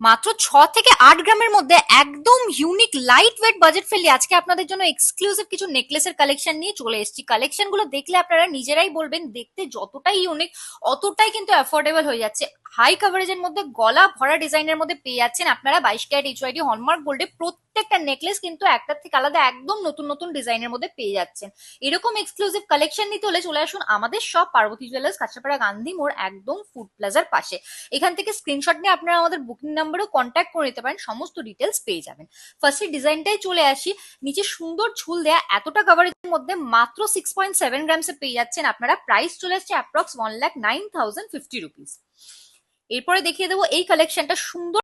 মাত্র 6 থেকে 8 গ্রামের মধ্যে একদম unique light weight budget friendly আজকে আপনাদের জন্য এক্সক্লুসিভ কিছু নেকলেসের কালেকশন নিয়ে চলে এসেছি। কালেকশন গুলো দেখলে আপনারা নিজেরাই বলবেন দেখতে যতটাই ইউনিক অতটাই কিন্তু অ্যাফোর্ডেবল হয়ে যাচ্ছে। হাই কভারেজের মধ্যে গলা ভরা ডিজাইনের মধ্যে পেয়ে যাচ্ছেন আপনারা 22 ক্যারেট এইচওআইডি হলমার্ক গোল্ডে প্রত্যেকটা নেকলেস কিন্তু একটার থেকে আলাদা একদম নতুন নতুন ডিজাইনের মধ্যে পেয়ে যাচ্ছেন। এরকম এক্সক্লুসিভ কালেকশন নিতে হলে চলে আসুন আমাদের সব পার্বতী জুয়েলার্স, কাঁচরাপাড়া গান্ধী মোড়, একদম ফুড প্লাজার পাশে। এখান থেকে স্ক্রিনশট নিয়ে আপনারা আমাদের বুকিং নাম্বারও কন্ট্যাক্ট করে নিতে পারেন, সমস্ত ডিটেলস পেয়ে যাবেন। ফার্স্টে ডিজাইনটাই চলে আসি। নিচে সুন্দর ঝুল দেয়া এতটা কাভারেজের মধ্যে মাত্র 6.7 গ্রামসে পেয়ে যাচ্ছেন আপনারা। প্রাইস চলে আসছে অ্যাপ্রক্স 1,09,050 রুপিস। এরপরে দেখিয়ে দেবো এই কালেকশনটা সুন্দর